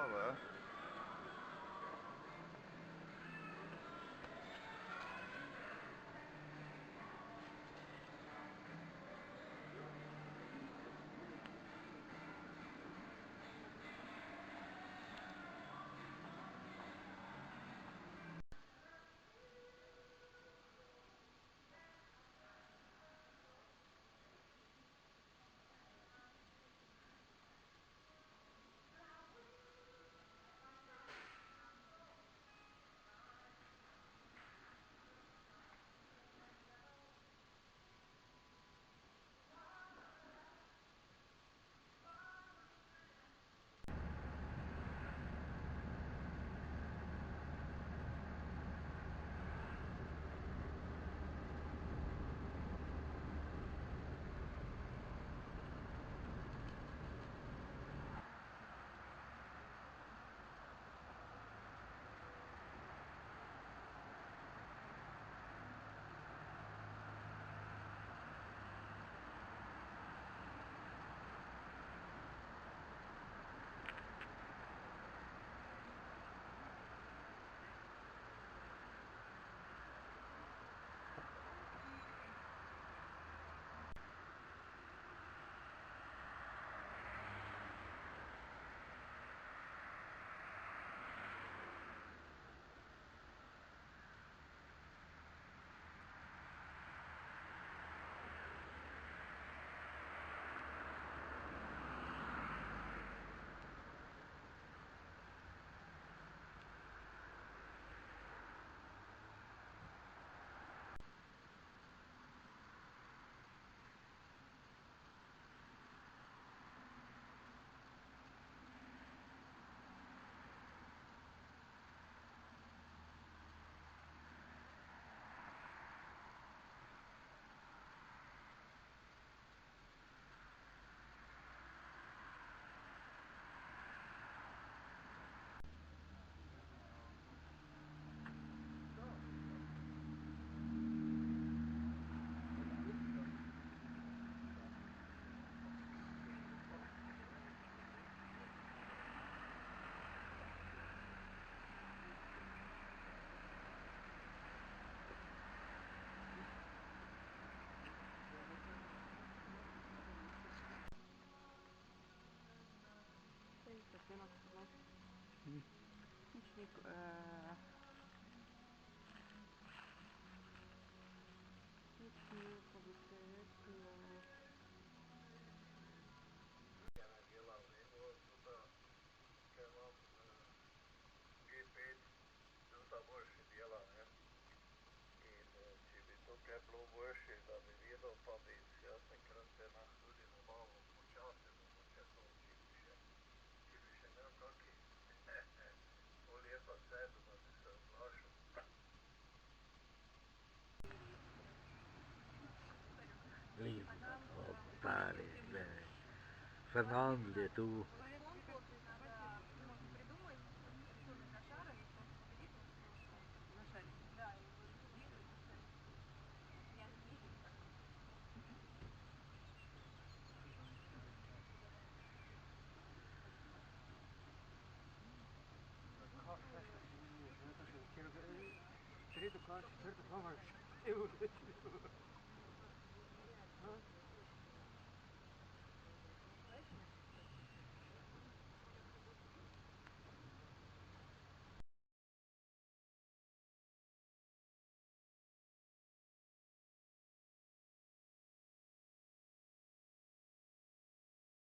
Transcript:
nuova, eh? Hiçbir politesse. G5 dosta boljše dela, ne? In če bi to kaj bilo boljše, da bi videl, pa bi si jaz takrat te tudi nabavil počasi, mogoče to, če bi še imel kaki pol leta sedu, da bi se odlašal. Lì, oppare, Fernando è tu. Конкурсы надо, ну, не придумать, придумать на шара и просто сидеть, ну, на шаре, да, и вот бегать и писать. Я не умею так. Tretjo klas, četrto, kam imaš vse v reči?